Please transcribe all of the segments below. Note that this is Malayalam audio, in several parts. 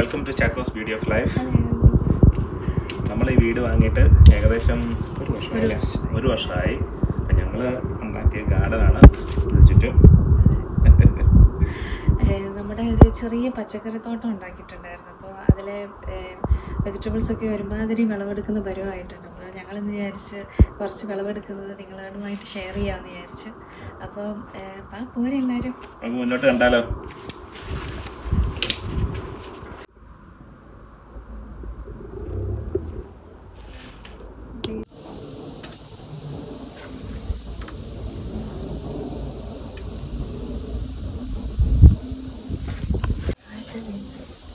Welcome to Chacko's beauty of life. നമ്മൾ ഈ വീട് വാങ്ങിയിട്ട് ഏകദേശം ഒരു വർഷമായി. അപ്പം ഞങ്ങൾ ഉണ്ടാക്കിയ ഗാർഡനാണ് ചുറ്റും. നമ്മുടെ ഒരു ചെറിയ പച്ചക്കറി തോട്ടം ഉണ്ടാക്കിയിട്ടുണ്ടായിരുന്നു. അപ്പോൾ അതിലെ വെജിറ്റബിൾസൊക്കെ ഒരുമാതിരി വിളവെടുക്കുന്ന പരുവമായിട്ടുണ്ട്. അപ്പോൾ ഞങ്ങളിന്ന് വിചാരിച്ച് കുറച്ച് വിളവെടുക്കുന്നത് നിങ്ങളുമായിട്ട് ഷെയർ ചെയ്യാമെന്ന് വിചാരിച്ചു. അപ്പോൾ പോരെ എല്ലാവരും നമുക്ക് മുന്നോട്ട് കണ്ടാലോ?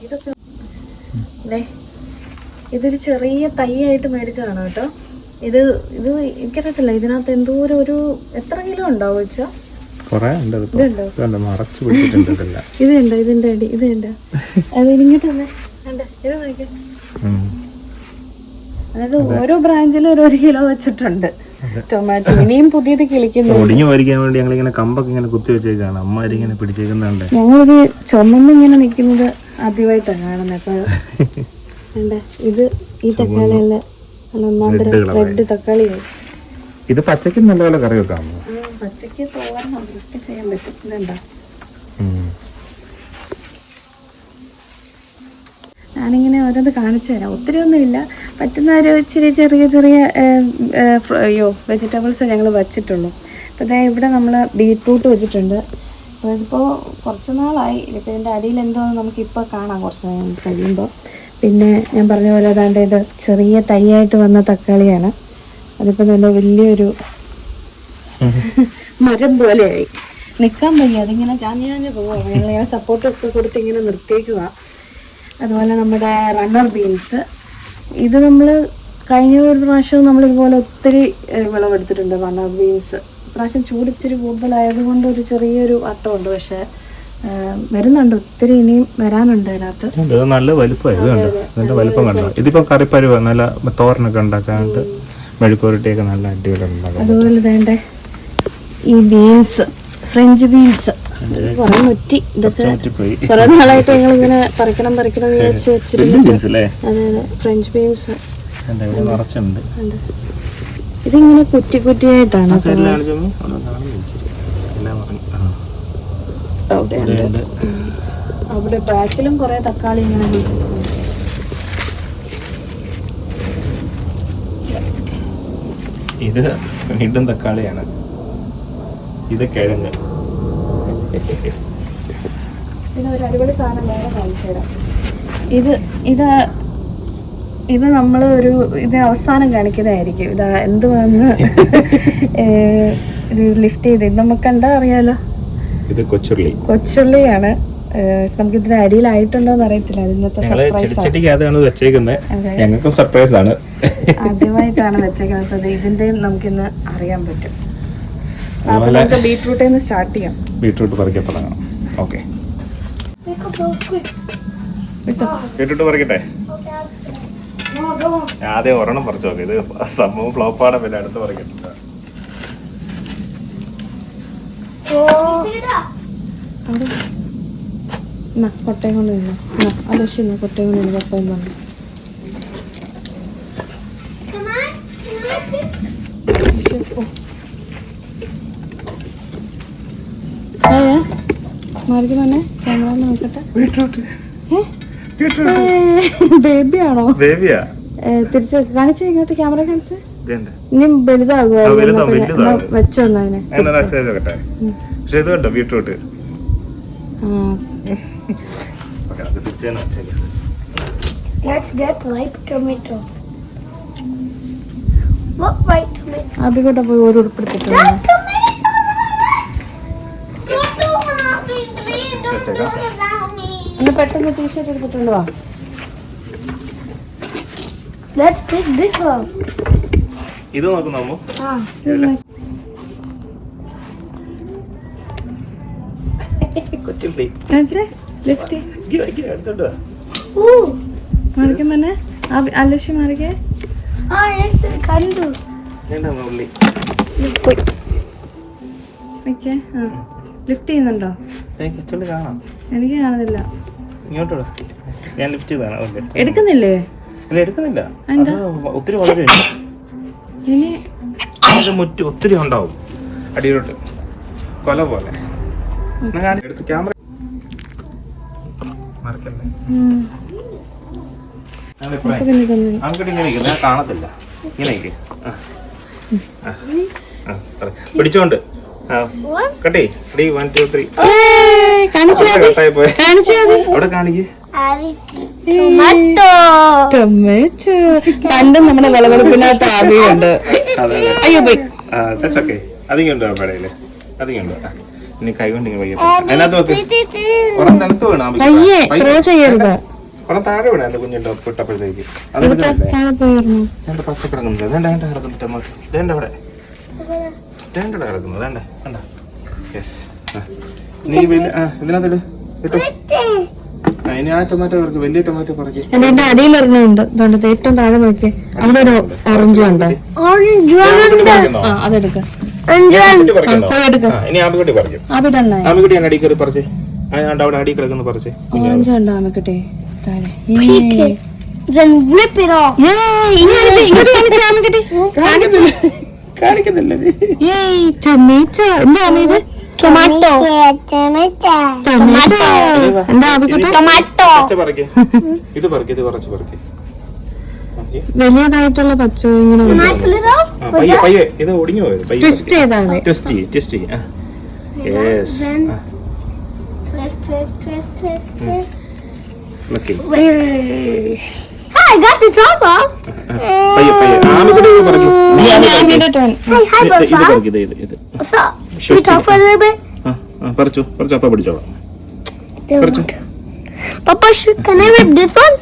ഇതൊക്കെ ഇതൊരു ചെറിയ തൈയായിട്ട് മേടിച്ചതാണ് കേട്ടോ. ഇത് എനിക്കറിയത്തില്ല ഇതിനകത്ത് എന്തോരം ഒരു എത്ര കിലോ ഉണ്ടാവും വെച്ചാ ഇതുണ്ടോ ഇതിന്റെ അടി ഇതുണ്ട് അത് ഇങ്ങോട്ട് തന്നെ ഇത് നോക്കിയാ. അതായത് ഓരോ ബ്രാഞ്ചിലും ഒരു കിലോ വെച്ചിട്ടുണ്ട് ടൊമാറ്റോ. ഇനിയും പുതിയത് കിളിക്കുന്നു. ഞങ്ങളിത് ചുമന്നിങ്ങനെ നിക്കുന്നത് ആദ്യമായിട്ടാണ് കാണുന്നത്. അപ്പൊ ഇത് ഈ തക്കാളിയല്ല റെഡ് തക്കാളിയായി. ഇത് പച്ചക്ക് നല്ലപോലെ കറി വെക്കാം. പച്ചക്ക് തോരനൊക്കെ ചെയ്യാൻ പറ്റും. ഇതുണ്ടോ ഞാനിങ്ങനെ ഓരോന്ന് കാണിച്ചു തരാം. ഒത്തിരി ഒന്നുമില്ല, പറ്റുന്ന ഒരു ഇച്ചിരി ചെറിയ വെജിറ്റബിൾസ് ഞങ്ങൾ വച്ചിട്ടുള്ളൂ. അപ്പോൾ ഇതാ ഇവിടെ നമ്മൾ ബീട്രൂട്ട് വെച്ചിട്ടുണ്ട്. അപ്പോൾ ഇതിപ്പോൾ കുറച്ച് നാളായി. ഇപ്പോൾ ഇതിൻ്റെ അടിയിൽ എന്തോന്ന് നമുക്കിപ്പോൾ കാണാം കുറച്ച് നേരം കഴിയുമ്പോൾ. പിന്നെ ഞാൻ പറഞ്ഞ പോലെ അതാണ്ട് ഇത് ചെറിയ തൈയായിട്ട് വന്ന തക്കാളിയാണ്. അതിപ്പോൾ നല്ല വലിയൊരു മരം പോലെയായി. നിൽക്കാൻ വയ്യ, അതിങ്ങനെ ചാഞ്ഞ് പോവാം. ഞങ്ങളിങ്ങനെ സപ്പോർട്ടൊക്കെ കൊടുത്ത് ഇങ്ങനെ നിർത്തിയേക്കുക. അതുപോലെ നമ്മുടെ റണ്ണർ ബീൻസ്, ഇത് നമ്മൾ കഴിഞ്ഞ ഒരു പ്രാവശ്യം നമ്മളിതുപോലെ ഒത്തിരി വിളവെടുത്തിട്ടുണ്ട്. റണ്ണർ ബീൻസ് പ്രാവശ്യം ചൂടിച്ചിരി കൂടുതലായതുകൊണ്ട് ഒരു ചെറിയൊരു അട്ടമുണ്ട്. പക്ഷെ വരുന്നുണ്ട്, ഒത്തിരി ഇനിയും വരാനുണ്ട് അതിനകത്ത്. നല്ല വലിപ്പം കണ്ടോ. ഇതിപ്പോ കറിപ്പരുവ നല്ല തോരനൊക്കെ ഉണ്ടാക്കാണ്ട് മെഴുക്കുരട്ടിയൊക്കെ നല്ല അടിപൊളി. അതുപോലെ തന്നെ ഈ ബീൻസ്, ഫ്രഞ്ച് ബീൻസ് കുറെ മുറ്റി. ഇതൊക്കെ കുറെ നാളായിട്ട് ഞങ്ങളിങ്ങനെ പറിക്കണം വിചാരിച്ച് വെച്ചിട്ടുണ്ട്. അതെ ഫ്രഞ്ച് ബീൻസ് ഇതിങ്ങനെ കുറ്റിയായിട്ടാണ്. അവിടെ ബാക്കിലും കുറെ തക്കാളി ഇങ്ങനെ. ഇത് വീണ്ടും തക്കാളിയാണ്. ഇത് കിഴങ്ങ്. പിന്നെ ഒരു അടിപൊളി സാധനം വേറെ കാണിച്ചു തരാം. ഇത് നമ്മൾ ഇത് അവസാനം കാണിക്കുന്നതായിരിക്കും. ഇതാ എന്തുവാന്ന് ഇത് ലിഫ്റ്റ് ചെയ്ത് ഇത് നമുക്ക് കണ്ടാ അറിയാലോ. ഇത് കൊച്ചുള്ളിയാണ്. നമുക്ക് ഇതിന്റെ അടിയിലായിട്ടുണ്ടോന്ന് അറിയത്തില്ല. ഇന്നത്തെ സർപ്രൈസ് ആണ്. ആദ്യമായിട്ടാണ് വെച്ചേക്കുന്നത്. ഇതിന്റെയും നമുക്കിന്ന് അറിയാൻ പറ്റും. അപ്പൊ നമുക്ക് ബീട്രൂട്ടിൽ നിന്ന് സ്റ്റാർട്ട് ചെയ്യാം. ബീട്രൂട്ട് പറിക്കപ്പെടാം. ഓക്കെ, ബീട്രൂട്ട് പറിക്കട്ടെ. ആദ്യം ഒരെണ്ണം പറിച്ചു നോക്കാം. ഇത് സംഭവം ഫ്ലോപ്പാണ്. പിന്നെ അടുത്ത് പറിക്കട്ടെ. കൊട്ടയും കൊണ്ട് നിന്നു. അലക്ഷ്യ കൊട്ടയും കൊണ്ട് നിന്ന് പപ്പയും തന്നെ. മാറിക്ക് മോനെ, ക്യാമറ നോക്കട്ടെ. ബേബിയാണോ? തിരിച്ച് കാണിച്ച് ഇങ്ങോട്ട് ക്യാമറ കാണിച്ച്. ഇനി വലുതാകുമോ? വെച്ചോന്ന് അതിനെ. ബീട്രൂട്ട് അബിക്കോട്ടെ പോയി ഒരു ഉടുപ്പെടുത്തിട്ടുണ്ട്. ഒന്ന് പെട്ടെന്ന് ടീഷർട്ട് എടുത്തിട്ടുണ്ടോ? ഇത് നോക്കുന്നോ? അലക്ഷ്യ മാറിക്കേ. കണ്ടു ലിഫ്റ്റ് ചെയ്യുന്നുണ്ടോ? എനിക്ക് കാണുന്നില്ല. ഇങ്ങോട്ട് വിടാം. ഞാൻ ലിഫ്റ്റ് ചെയ്താണ്. ഓക്കെ. എടുക്കുന്നില്ലേ? ഇല്ല എടുക്കുന്നില്ല. അത് ഒത്തിരി വളരുണ്ട്. ഇനി മുറ്റ് ഒത്തിരി ഉണ്ടാവും അടിയിലോട്ട് കൊല പോലെ. എടുത്ത് ക്യാമറ മറക്കല്ലേ. ആൺകുട്ടി ഇങ്ങനെ ഇരിക്കുന്നു. ഞാൻ കാണത്തില്ല. ഇങ്ങനെ ഇരിക്ക്. പിടിച്ചോണ്ട് കട്ടേ 3 1 2 3 കട്ടായി പോയി. അവിടെ കാണിക്ക്. ടൊമാറ്റോ പണ്ടും നമ്മുടെ വിളവെടുപ്പിനകത്ത് ആവിയുണ്ട്. അയ്യോ പോയി. അതിങ്ങുണ്ടോ പടയില്? അതിങ്ങുണ്ടോ? ഇനി കൈ കൊണ്ട് അതിനകത്ത് വെക്ക്. പുറം തണുത്ത് വീണാ പുറം താഴെ വീണ കുഞ്ഞുണ്ടോ ഇട്ടപ്പോഴത്തേക്ക്. അതെടുക്കുന്നില്ലേ? പച്ച കിടക്കുന്നില്ല. വേണ്ട കിടക്കുന്നു ടൊമാറ്റോ. വേണ്ട അവിടെ വേണ്ടട കിടക്കുന്നു. വേണ്ട വേണ്ട. യെസ്. നീ ഇതിനകത്ത് ഇട്ടു. ഇനി ആ ടൊമാറ്റോ പറിക്കും. വലിയ ടൊമാറ്റോ പറിക്കും. എന്റെ അടിയിലൊരെണ്ണമുണ്ട്. ഏറ്റവും താഴെ നോക്കി അവിടെ ഒരു ഓറഞ്ച് ഉണ്ട്. അതെടുക്കാം. ഇനി ആമിക്കുട്ടി പറിക്കും. ആമിക്കുട്ടി അടി കയറി പറിച്ചേ. അവിടെ അടി കിടക്കുന്നു പറിച്ചേ. ഓറഞ്ച് ഉണ്ടോ ആമിക്കുട്ടി? കാണിക്കുന്നില്ല. ടൊമാറ്റോ എന്താ ഇത്? ടൊമാറ്റോ എന്താ പച്ച പറിക്ക്. ഇത് പറിക്ക്. ഇത് കുറച്ച് പറിക്ക്. വലിയതായിട്ടുള്ള പച്ച ഇങ്ങനെ പയ്യെ ഇത് ഒടിഞ്ഞു പോയത്. ട്വിസ്റ്റ് ചെയ്താണ്. Test. Yes. Okay. I got the top off. പയ്യെ ആമിക്കുട്ടി പറിക്ക്. ഇത് പറിക്ക്. ഇത് What's up? Should we talk for a little bit? പറിച്ചു അപ്പ പിടിച്ചോളാം. പറിച്ചു. Papa, can I rip this one?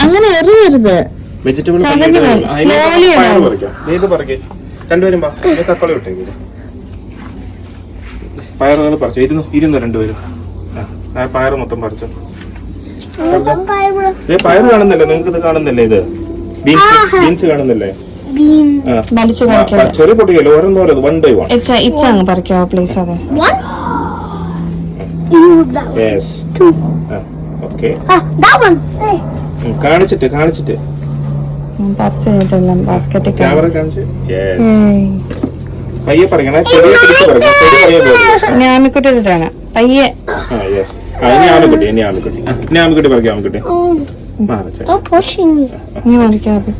അങ്ങനെ എറിയരുത്. വെജിറ്റബിൾ രണ്ടുപേരും തക്കാളി വിട്ടേക്ക്. പയറുകൾ പറിച്ചു. ഇരുന്നു രണ്ടുപേരും. പയറ് മൊത്തം പറിച്ചു. പയറ് കാണുന്നില്ലേ? നിങ്ങൾക്ക് ഇത് കാണുന്നില്ലേ? ഇത് ബീൻസ് കാണുന്നില്ലേ? ചെറിയ പൊട്ടിക്കല്ലോ. ഓരോന്നോരോ 1 by 1. ഇച്ചങ്ങ് പറിക്കാവോ പ്ലീസ്? അതെ. Yes. Okay. That one. കാണിച്ചിട്ട് പറിച്ചു കഴിഞ്ഞിട്ടെല്ലാം ബാസ്ക്കറ്റിൽ ക്യാമറ കാണിച്ച്. യെസ്. പയ്യെ പറിക്കണം. ചെറിയ പിടിച്ച് പറിക്കണം. ചെറിയ പയ്യെ. ഞാമിക്കുട്ടിട്ടാണ് പയ്യെ. യെസ്. ഇനി ആമിക്കുട്ടി പറിക്കാം. ആമിക്കുട്ടി Stop pushing me. നീ പറിക്കാതെ.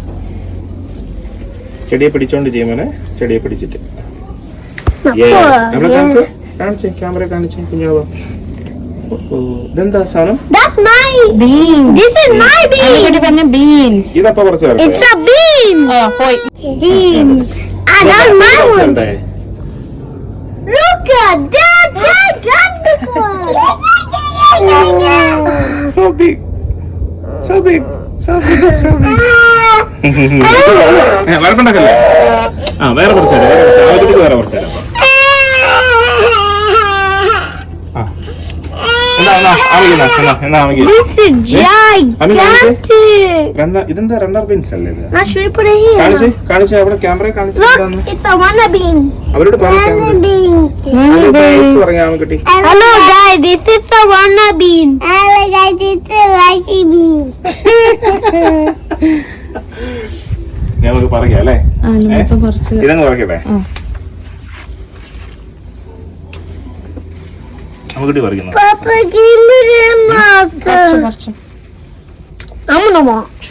ചെടിയെ പിടിച്ചോണ്ട് ചെയ്യുമോനെ. ചെടിയെ പിടിച്ചിട്ട്. കാണിച്ചേ. ക്യാമറ കാണിച്ചേ. കുഞ്ഞാവോ ഇതെന്താ സാധനം? That's my beans. This is my bean. beans. ഇതപ്പ കുറച്ച് It's a bean. Beans. That's my one. Look at that gigantic. So big. വരക്കുണ്ടാക്കല്ലേ? വേറെ കുറച്ച് വേറെ കുറച്ച് This is gigantic. ഇതെന്താ റണ്ണർ ബീൻസ് അല്ലേ? Now should we put it here? കാണിച്ചേ. അവിടെ ക്യാമറ കാണിച്ചു. Look, it's a wanna bean. അവരോട് Wanna bean. പറയാൻ കിട്ടി. Hello guys, this is a wanna bean. Hello guys, this is rice bean. നമുക്ക് പറയാം അല്ലേ? ഇതങ്ങ് പറയട്ടെ. നമുക്ക് പറിക്കുന്നു. Papa, give me the mouth. I'm gonna watch.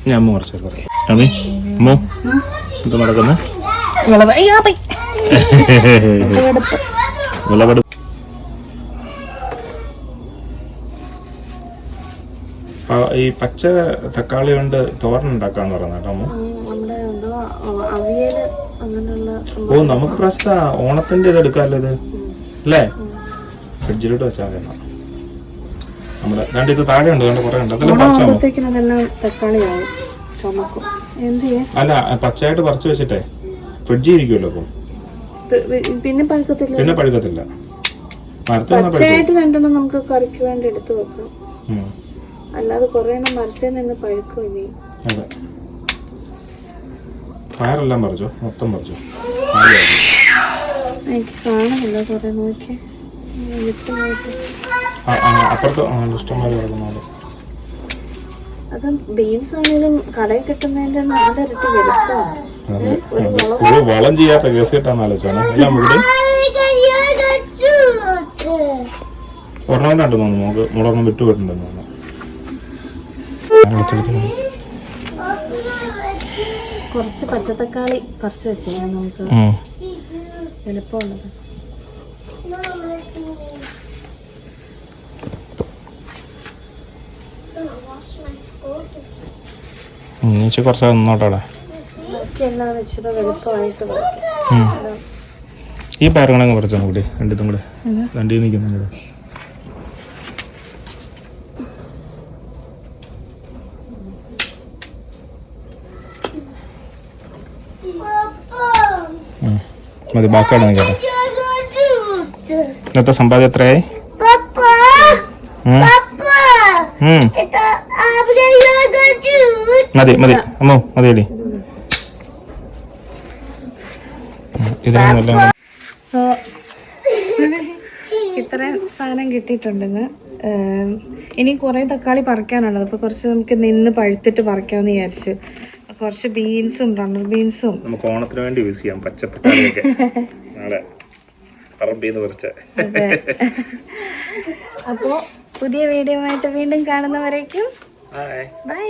ഞാൻ അമ്മ കുറച്ച് പറയാം. അമ്മേ അമ്മോ എന്താ നടക്കുന്നത്? വിളവെടുപ്പ്. ഈ പച്ച തക്കാളി കൊണ്ട് തോരൻ ഉണ്ടാക്കാന്ന് പറഞ്ഞ കേട്ടോ അമ്മ. ഓ നമുക്ക് പ്രശ്ന ഓണത്തിന്റെ ഇത് എടുക്കാമല്ലോ ഇത് അല്ലേ? ഫ്രിഡ്ജിലോട്ട് വെച്ചാൽ മതി. നമ്മുടെ രണ്ട് ഇത് താഴെ ഉണ്ട്. കുറെ ഉണ്ട്. അല്ല പച്ചയായിട്ട് പറിച്ചു വെച്ചിട്ടേ ഫ്രിഡ്ജിൽ ഇരിക്കുമല്ലോ. അപ്പം പിന്നെ പഴുക്കത്തില്ല. പച്ചയായിട്ട് രണ്ടെണ്ണം നമുക്ക് കറിക്ക് വേണ്ടി എടുത്തു വെക്കാം. അല്ലാതെ കുറെ എണ്ണം മരത്തിൽ നിന്ന് പഴുക്കും. ഇനി പയറെല്ലാം പറിച്ചോ, മൊത്തം പറിച്ചോ. എനിക്ക് കാണുന്നില്ല കുറെ നോക്കി അപ്പുറത്ത് ഇഷ്ടംമാതിരി കിടക്കുന്നുണ്ട്. അത് ബീൻസ് ആണെങ്കിലും കടയിൽ കിട്ടുന്നതിന്റെ 4 ഇരട്ടി വലുപ്പമാണ്. വളം ചെയ്യാത്ത കേസ് കിട്ടാന്ന് ആലോചിച്ചാണ്. എല്ലാം ഇവിടെ ഒരെണ്ണം കണ്ടു തോന്നുന്നു. നമുക്ക് മുളകൊന്നും വിട്ടുപോയിട്ടുണ്ടെന്ന് തോന്നുന്നു. കുറച്ച് പച്ചത്തക്കാളി പറിച്ച് വെച്ചാൽ നമുക്ക് എളുപ്പമുള്ളത്. കുറച്ച് നിന്നോട്ടാടാ. ബാക്കിയെല്ലാം ഇച്ചിരി എളുപ്പമായിട്ട് ഈ പയറുകളങ്ങ് പറിച്ചോ കൂടി. രണ്ടിതും കൂടെ രണ്ടീ നിൽക്കുന്നുണ്ട്. മതി, ബാക്കിയാണ് നിൽക്കട്ടെ. ഇന്നത്തെ സമ്പാദ്യം എത്രയായി? മതി മതി അമ്മോ, മതിയല്ലേ? ഇതിനൊന്നും ഇത്രയും സാധനം കിട്ടിയിട്ടുണ്ടെന്ന്. ഇനി കുറേ തക്കാളി പറിക്കാനുള്ളത്. അപ്പോൾ കുറച്ച് നമുക്ക് നിന്ന് പഴുത്തിട്ട് പറിക്കാമെന്ന് വിചാരിച്ചു. കുറച്ച് ബീൻസും റണ്ണർ ബീൻസും നമുക്ക് ഓണത്തിന് വേണ്ടി യൂസ് ചെയ്യാം. പച്ചത്തക്കാളിയൊക്കെ നാളെ പറമ്പിന്ന് പറിച്ച. അപ്പോൾ പുതിയ വീഡിയോ ആയിട്ട് വീണ്ടും കാണുന്നവരേക്കും ബൈ. ബൈ.